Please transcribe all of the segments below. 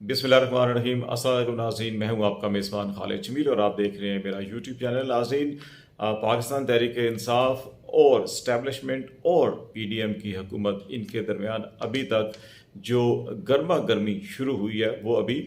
बिस्मिल्लाहिर्रहमानिर्रहीम। अस्सलाम वालेकुम नाज़रीन, मैं हूं आपका मेज़बान खालिद जमील और आप देख रहे हैं मेरा यूट्यूब चैनल। नाज़रीन, पाकिस्तान तहरीक-ए-इंसाफ और इस्टेब्लिशमेंट और पीडीएम की हुकूमत, इनके दरमियान अभी तक जो गर्मा गर्मी शुरू हुई है वो अभी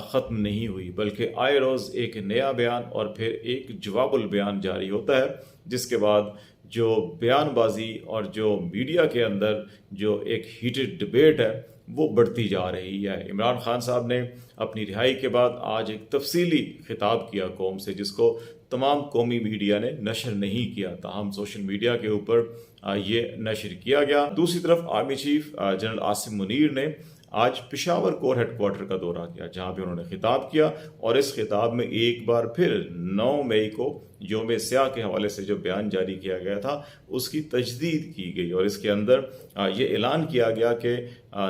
ख़त्म नहीं हुई, बल्कि आए रोज़ एक नया बयान और फिर एक जवाबुल बयान जारी होता है, जिसके बाद जो बयानबाजी और जो मीडिया के अंदर जो एक हीटेड डिबेट है वो बढ़ती जा रही है। इमरान खान साहब ने अपनी रिहाई के बाद आज एक तफसीली खिताब किया कौम से, जिसको तमाम कौमी मीडिया ने नशर नहीं किया, ताहम सोशल मीडिया के ऊपर ये नशर किया गया। दूसरी तरफ army chief general Asim Munir ने आज पेशावर कोर हेडक्वार्टर का दौरा किया, जहां पे उन्होंने खिताब किया और इस खिताब में एक बार फिर 9 मई को योम स्याह के हवाले से जो बयान जारी किया गया था उसकी तजदीद की गई और इसके अंदर ये ऐलान किया गया कि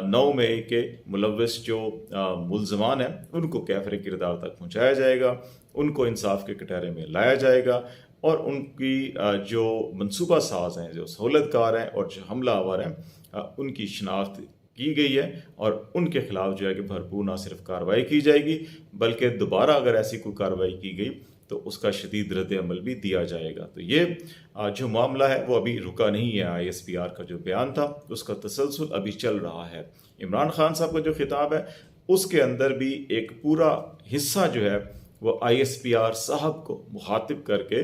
9 मई के मुलव्वस जो मुल्ज़मान हैं उनको कैफरे किरदार तक पहुँचाया जाएगा, उनको इंसाफ के कटहरे में लाया जाएगा और उनकी जो मनसूबा साज हैं, जो सहूलतकार हैं और जो हमलावर हैं, उनकी शनाख्त की गई है और उनके खिलाफ जो है कि भरपूर ना सिर्फ कार्रवाई की जाएगी, बल्कि दोबारा अगर ऐसी कोई कार्रवाई की गई तो उसका शदीद रद्द अमल भी दिया जाएगा। तो ये जो मामला है वो अभी रुका नहीं है। ISPR का जो बयान था उसका तसलसल अभी चल रहा है। इमरान खान साहब का जो खिताब है उसके अंदर भी एक पूरा हिस्सा जो है वो ISPR साहब को मुखातिब करके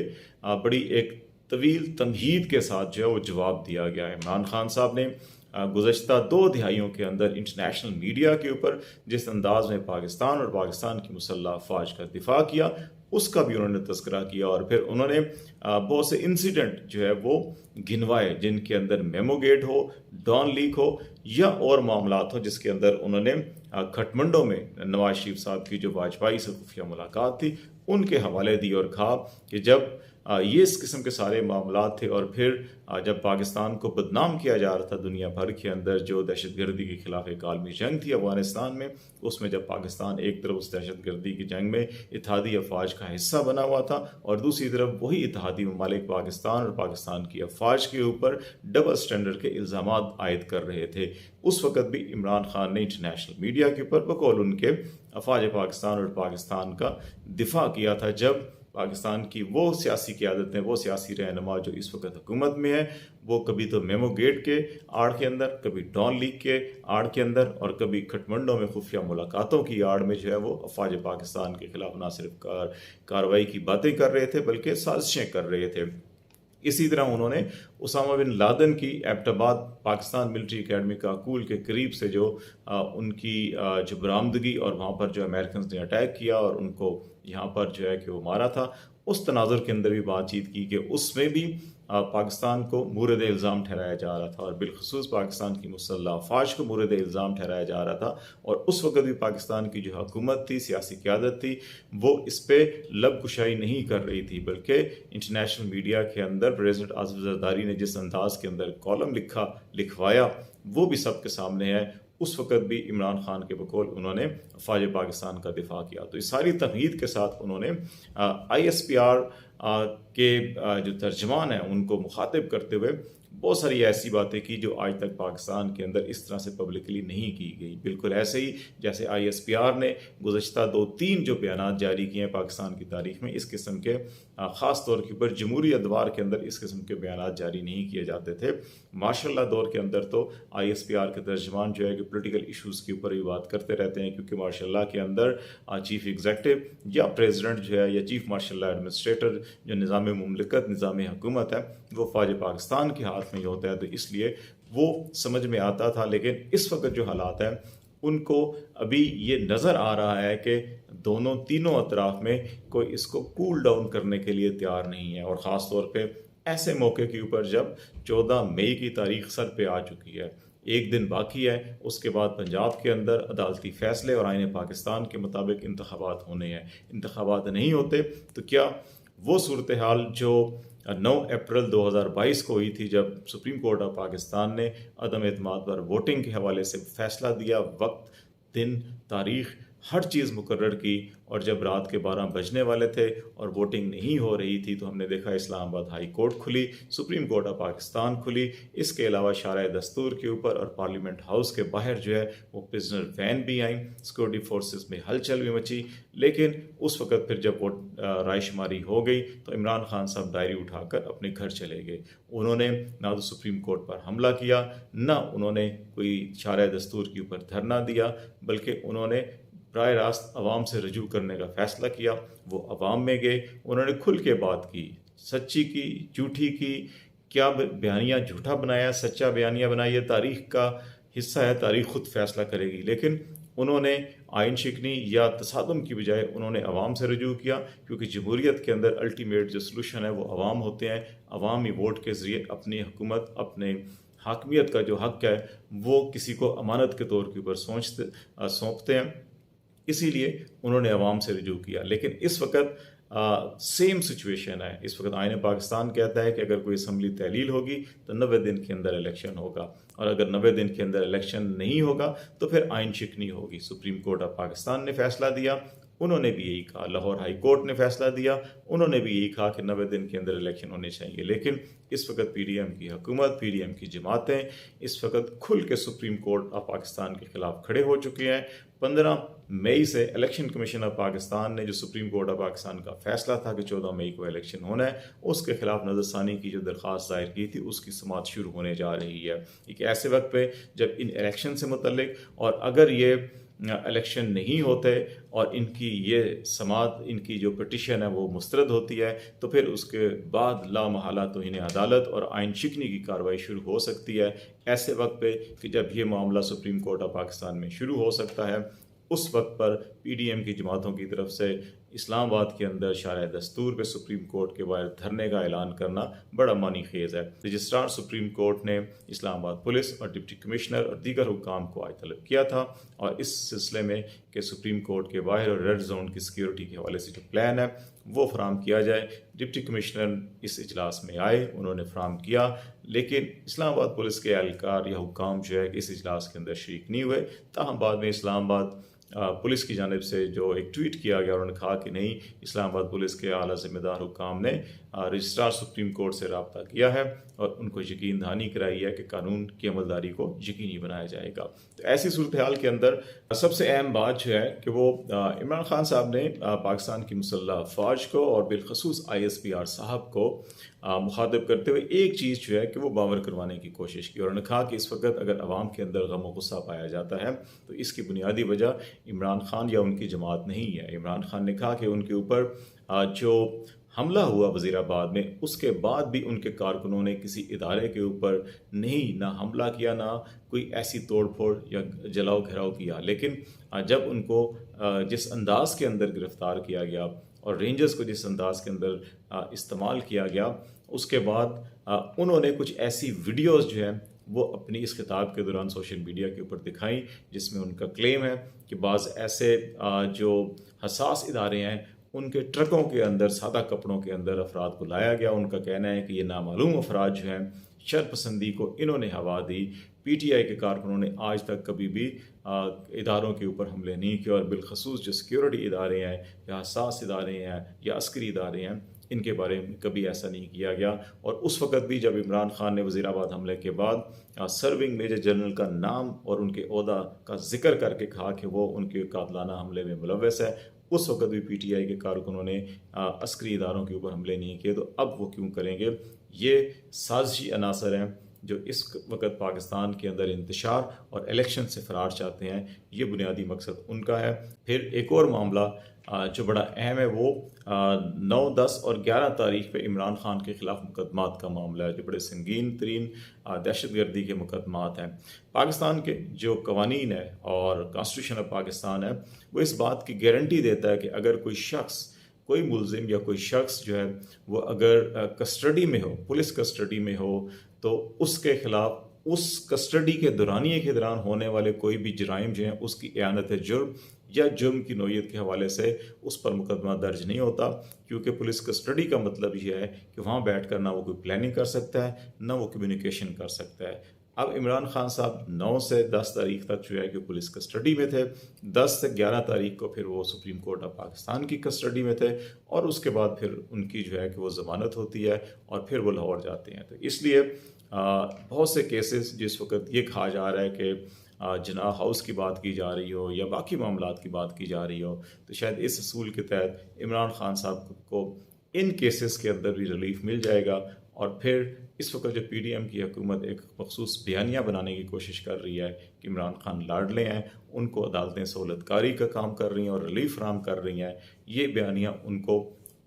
बड़ी एक तवील तमहीद के साथ जो है वो जवाब दिया गया है। इमरान खान साहब ने गुज़श्ता 2 दिहाइयों के अंदर इंटरनेशनल मीडिया के ऊपर जिस अंदाज में पाकिस्तान और पाकिस्तान की मुसल्लह अफवाज का दिफा किया उसका भी उन्होंने तस्करा किया और फिर उन्होंने बहुत से इंसिडेंट जो है वो गिनवाए, जिनके अंदर मेमोगेट हो, डॉन लीक हो या और मामलात हो, जिसके अंदर उन्होंने खटमंडो में नवाज शरीफ साहब की जो वाजपेयी से खुफिया मुलाकात थी उनके हवाले दी और कहा कि जब ये इस किस्म के सारे मामलात थे और फिर जब पाकिस्तान को बदनाम किया जा रहा था दुनिया भर के अंदर, जो दहशतगर्दी के खिलाफ एक आलमी जंग थी अफगानिस्तान में, उसमें जब पाकिस्तान एक तरफ उस दहशतगर्दी की जंग में इत्तेहादी अफवाज का हिस्सा बना हुआ था और दूसरी तरफ वही इत्तेहादी ममालिक पाकिस्तान और पाकिस्तान की अफवाज के ऊपर डबल स्टैंडर्ड के इल्ज़ाम आयद कर रहे थे, उस वक़्त भी इमरान खान ने इंटरनेशनल मीडिया के ऊपर बकौल उनके अफवाज पाकिस्तान और पाकिस्तान का दिफा किया था। जब पाकिस्तान की वो सियासी क़यादतें, वो सियासी रहनुमा जो इस वक्त हुकूमत में है, वो कभी तो मेमोगेट के आड़ के अंदर, कभी डॉन लीग के आड़ के अंदर और कभी खटमंडों में खुफिया मुलाकातों की आड़ में जो है वो अफवाज पाकिस्तान के खिलाफ ना सिर्फ कार्रवाई की बातें कर रहे थे बल्कि साजिशें कर रहे थे। इसी तरह उन्होंने उसामा बिन लादेन की एबटाबाद पाकिस्तान मिलिट्री एकेडमी काकूल के करीब से जो उनकी जो बरामदगी और वहाँ पर जो अमेरिकन ने अटैक किया और उनको यहाँ पर जो है कि वो मारा था, उस तनाजुर के अंदर भी बातचीत की कि उसमें भी पाकिस्तान को मूरद इल्ज़ाम ठहराया जा रहा था और बिलखसूस पाकिस्तान की मुसल्लह अफवाज को मूरद इल्ज़ाम ठहराया जा रहा था और उस वक़्त भी पाकिस्तान की जो हुकूमत थी, सियासी क़यादत थी, वो इस पर लबकुशाई नहीं कर रही थी, बल्कि इंटरनेशनल मीडिया के अंदर प्रेसिडेंट आसिफ ज़रदारी ने जिस अंदाज के अंदर कॉलम लिखवाया वो भी सबके सामने है। उस वक़्त भी इमरान खान के बकौल उन्होंने अफवाज पाकिस्तान का दिफा किया। तो इस सारी तमहीद के साथ उन्होंने ISPR के जो तर्जमान हैं उनको मुखातिब करते हुए बहुत सारी ऐसी बातें की जो आज तक पाकिस्तान के अंदर इस तरह से पब्लिकली नहीं की गई। बिल्कुल ऐसे ही जैसे ISPR ने गुज़श्ता 2-3 जो बयान जारी किए हैं पाकिस्तान की तारीख में, इस किस्म के ख़ास तौर के ऊपर जमहूरी अदवार के अंदर इस किस्म के बयान जारी नहीं किए जाते थे। माशाल्लाह दौर के अंदर तो ISPR के तर्जमान जो है कि पोलिटिकल इशूज़ के ऊपर भी बात करते रहते हैं, क्योंकि माशाल्लाह के अंदर चीफ एग्जीक्यूटिव या प्रेसिडेंट जो है या चीफ मार्शल एडमिनिस्ट्रेटर जो निज़ाम मुमलिकत, निज़ाम हुकूमत है, वो फ़ौज पाकिस्तान के हाथ में ही होता है। तो इसलिए वो समझ में आता था, लेकिन इस वक्त जो हालात हैं उनको अभी ये नज़र आ रहा है कि दोनों तीनों अतराफ़ में कोई इसको कूल डाउन करने के लिए तैयार नहीं है और ख़ास तौर पे ऐसे मौके के ऊपर जब 14 मई की तारीख सर पे आ चुकी है, एक दिन बाकी है, उसके बाद पंजाब के अंदर अदालती फ़ैसले और आईन पाकिस्तान के मुताबिक इंतखाबात होने हैं। इंतखाबात नहीं होते तो क्या वो सूरत हाल जो 9 अप्रैल 2022 को हुई थी, जब सुप्रीम कोर्ट ऑफ पाकिस्तान ने अदम एतमाद पर वोटिंग के हवाले से फैसला दिया, वक्त, दिन, तारीख हर चीज़ मुकर्रर की, और जब रात के 12 बजने वाले थे और वोटिंग नहीं हो रही थी तो हमने देखा इस्लामाबाद हाई कोर्ट खुली, सुप्रीम कोर्ट ऑफ पाकिस्तान खुली। इसके अलावा शारा दस्तूर के ऊपर और पार्लियामेंट हाउस के बाहर जो है वो प्रिजनर वैन भी आई, सिक्योरिटी फोर्सेस में हलचल भी मची। लेकिन उस वक्त फिर जब वोट रायशुमारी हो गई तो इमरान खान साहब डायरी उठाकर अपने घर चले गए। उन्होंने ना तो सुप्रीम कोर्ट पर हमला किया, ना उन्होंने कोई शारा दस्तूर के ऊपर धरना दिया, बल्कि उन्होंने बराह रास्त अवाम से रजू करने का फ़ैसला किया। वो अवाम में गए, उन्होंने खुल के बात की, सच्ची की, झूठी की, क्या बयानिया झूठा बनाया, सच्चा बयानिया बनाया, ये तारीख़ का हिस्सा है, तारीख़ खुद फ़ैसला करेगी। लेकिन उन्होंने आइन शिकनी या तसादुम की बजाय उन्होंने अवाम से रजू किया, क्योंकि जमहूरियत के अंदर अल्टीमेट जो सलूशन है वो अवाम होते हैं। अवामी वोट के ज़रिए अपनी हुकूमत, अपने हाकमियत का जो हक़ है वो किसी को अमानत के तौर के ऊपर सौंपते हैं, इसीलिए उन्होंने अवाम से रजू किया। लेकिन इस वक्त सेम सिचुएशन है। इस वक्त आईन पाकिस्तान कहता है कि अगर कोई असम्बली तहलील होगी तो 90 दिन के अंदर इलेक्शन होगा, और अगर 90 दिन के अंदर इलेक्शन नहीं होगा तो फिर आइन शिकनी होगी। सुप्रीम कोर्ट ऑफ पाकिस्तान ने फैसला दिया, उन्होंने भी यही कहा। लाहौर हाई कोर्ट ने फैसला दिया, उन्होंने भी यही कहा कि 90 दिन के अंदर इलेक्शन होने चाहिए। लेकिन इस वक्त PDM की हुकूमत, PDM की जमातें इस वक्त खुल के सुप्रीम कोर्ट ऑफ पाकिस्तान के खिलाफ खड़े हो चुके हैं। 15 मई से इलेक्शन कमीशन ऑफ पाकिस्तान ने जो सुप्रीम कोर्ट ऑफ पाकिस्तान का फैसला था कि 14 मई को इलेक्शन होना है, उसके खिलाफ नज़रसानी की जो दरख्वास्त दायर की थी उसकी समाअत शुरू होने जा रही है। एक ऐसे वक्त पे जब इन इलेक्शन से मुतल्लिक, और अगर ये इलेक्शन नहीं होते और इनकी ये समाअत, इनकी जो पिटिशन है वो मुस्तरद होती है, तो फिर उसके बाद लामहला तो इन्हें अदालत और आइन शिकनी की कार्रवाई शुरू हो सकती है। ऐसे वक्त पे कि जब ये मामला सुप्रीम कोर्ट ऑफ पाकिस्तान में शुरू हो सकता है, उस वक्त पर PDM की जमातों की तरफ से इस्लामाबाद के अंदर शारा दस्तूर पे सुप्रीम कोर्ट के बाहर धरने का ऐलान करना बड़ा मानी खेज़ है। रजिस्ट्रार सुप्रीम कोर्ट ने इस्लामाबाद पुलिस और डिप्टी कमिश्नर और दीगर हुक्काम को आज तलब किया था, और इस सिलसिले में कि सुप्रीम कोर्ट के बाहर और रेड जोन की सिक्योरिटी के हवाले से जो प्लान है वो फराम किया जाए। डिप्टी कमिश्नर इस इजलास में आए, उन्होंने फराम किया, लेकिन इस्लामाबाद पुलिस के एहलकार या हुक्काम जो है इस इजलास के अंदर शरीक नहीं हुए। ताहम बाद में इस्लामाबाद पुलिस की जानिब से जो एक ट्वीट किया गया, उन्होंने कहा कि नहीं, इस्लामाबाद पुलिस के आला ज़िम्मेदार हुक्काम ने रजिस्ट्रार सुप्रीम कोर्ट से रब्ता किया है और उनको यकीन दहानी कराई है कि कानून की अमलदारी को यकीनी बनाया जाएगा। तो ऐसी सूरत हाल के अंदर सबसे अहम बात जो है कि वो इमरान खान साहब ने पाकिस्तान की मुसल्लह फ़ौज को और बिलखसूस ISPR साहब को मुखातिब करते हुए एक चीज़ जो है कि वो बावर करवाने की कोशिश की, और उन्होंने कहा कि इस वक्त अगर अवाम के अंदर गम और गुस्सा पाया जाता है तो इसकी बुनियादी वजह इमरान खान या उनकी जमात नहीं है। इमरान खान ने कहा कि उनके ऊपर जो हमला हुआ वज़ीराबाद में, उसके बाद भी उनके कारकुनों ने किसी इदारे के ऊपर नहीं ना हमला किया, ना कोई ऐसी तोड़ फोड़ या जलाओ घेराव किया। लेकिन जब उनको जिस अंदाज के अंदर गिरफ़्तार किया गया और रेंजर्स को जिस अंदाज के अंदर इस्तेमाल किया गया, उसके बाद उन्होंने कुछ ऐसी वीडियोज़ जो है वो अपनी इस खिताब के दौरान सोशल मीडिया के ऊपर दिखाई, जिसमें उनका क्लेम है कि बाज़ ऐसे जो हसास इदारे हैं उनके ट्रकों के अंदर सादा कपड़ों के अंदर अफराद को लाया गया। उनका कहना है कि ये नामालूम अफराद जो हैं शरपसंदी को इन्होंने हवा दी। PTI के कारकुनों ने आज तक कभी भी इदारों के ऊपर हमले नहीं किए, और बिलखसूस जो सिक्योरिटी इदारे हैं या हसास इदारे हैं या अस्करी इदारे हैं, इनके बारे में कभी ऐसा नहीं किया गया। और उस वक़्त भी जब इमरान खान ने वज़ीराबाद हमले के बाद सर्विंग मेजर जनरल का नाम और उनके ओहदा का जिक्र करके कहा कि वो उनके कातलाना हमले में मुलव्वस है, उस वक़्त भी PTI के कारकुनों ने अस्करी इदारों के ऊपर हमले नहीं किए, तो अब वो क्यों करेंगे? ये साजिशी अनासर हैं जो इस वक्त पाकिस्तान के अंदर इंतशार और इलेक्शन से फ़रार चाहते हैं। ये बुनियादी मकसद उनका है। फिर एक और मामला जो बड़ा अहम है वो 9, 10 और 11 तारीख पे इमरान खान के ख़िलाफ़ मुकदमात का मामला है, जो बड़े संगीन तरीन दहशतगर्दी के मुकदमात हैं। पाकिस्तान के जो कवानीन है और कॉन्स्टिट्यूशन ऑफ पाकिस्तान है वो इस बात की गारंटी देता है कि अगर कोई शख्स, कोई मुलजिम या कोई शख्स जो है वो अगर कस्टडी में हो, पुलिस कस्टडी में हो, तो उसके ख़िलाफ़ उस कस्टडी के दौरानिए के दौरान होने वाले कोई भी जराइम जो हैं उसकी एआनत जुर्म या जुर्म की नोयत के हवाले से उस पर मुकदमा दर्ज नहीं होता, क्योंकि पुलिस कस्टडी का मतलब यह है कि वहाँ बैठ कर ना वो कोई प्लानिंग कर सकता है, ना वो कम्युनिकेशन कर सकता है। अब इमरान खान साहब 9 से 10 तारीख तक जो है कि पुलिस कस्टडी में थे। 10 से 11 तारीख को फिर वो सुप्रीम कोर्ट ऑफ पाकिस्तान की कस्टडी में थे और उसके बाद फिर उनकी जो है कि वो ज़मानत होती है और फिर वो लाहौर जाते हैं। तो इसलिए बहुत से केसेस जिस वक्त ये कहा जा रहा है कि जिनाह हाउस की बात की जा रही हो या बाकी मामलात की बात की जा रही हो, तो शायद इस असूल के तहत इमरान खान साहब को इन केसेस के अंदर भी रिलीफ मिल जाएगा। और फिर इस वक्त जो पीडीएम की हुकूमत एक मखसूस बयानिया बनाने की कोशिश कर रही है कि इमरान खान लाडले हैं, उनको अदालतें सहूलतकारी का काम कर रही हैं और रिलीफ फराम कर रही हैं, ये बयानिया उनको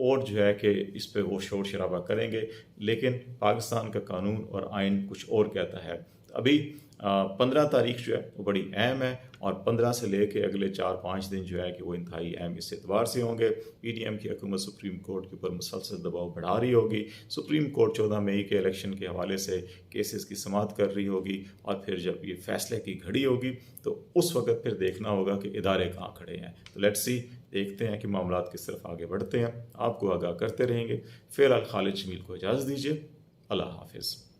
और जो है कि इस पे वो शोर शराबा करेंगे। लेकिन पाकिस्तान का कानून और आइन कुछ और कहता है। अभी 15 तारीख जो है वो बड़ी अहम है और 15 से लेके अगले 4-5 दिन जो है कि वो इंतहाई अहम इस एतबार से होंगे। पीडीएम की हुकूमत सुप्रीम कोर्ट के ऊपर मुसलसल दबाव बढ़ा रही होगी। सुप्रीम कोर्ट 14 मई के इलेक्शन के हवाले से केसेस की समाअत कर रही होगी और फिर जब ये फैसले की घड़ी होगी तो उस वक्त फिर देखना होगा कि इदारे कहाँ खड़े हैं। तो लेट्स सी, देखते हैं कि मामलात किस तरफ आगे बढ़ते हैं। आपको आगाह करते रहेंगे। फ़िलहाल खालिद जमील को इजाज़त दीजिए। अल्लाह हाफिज़।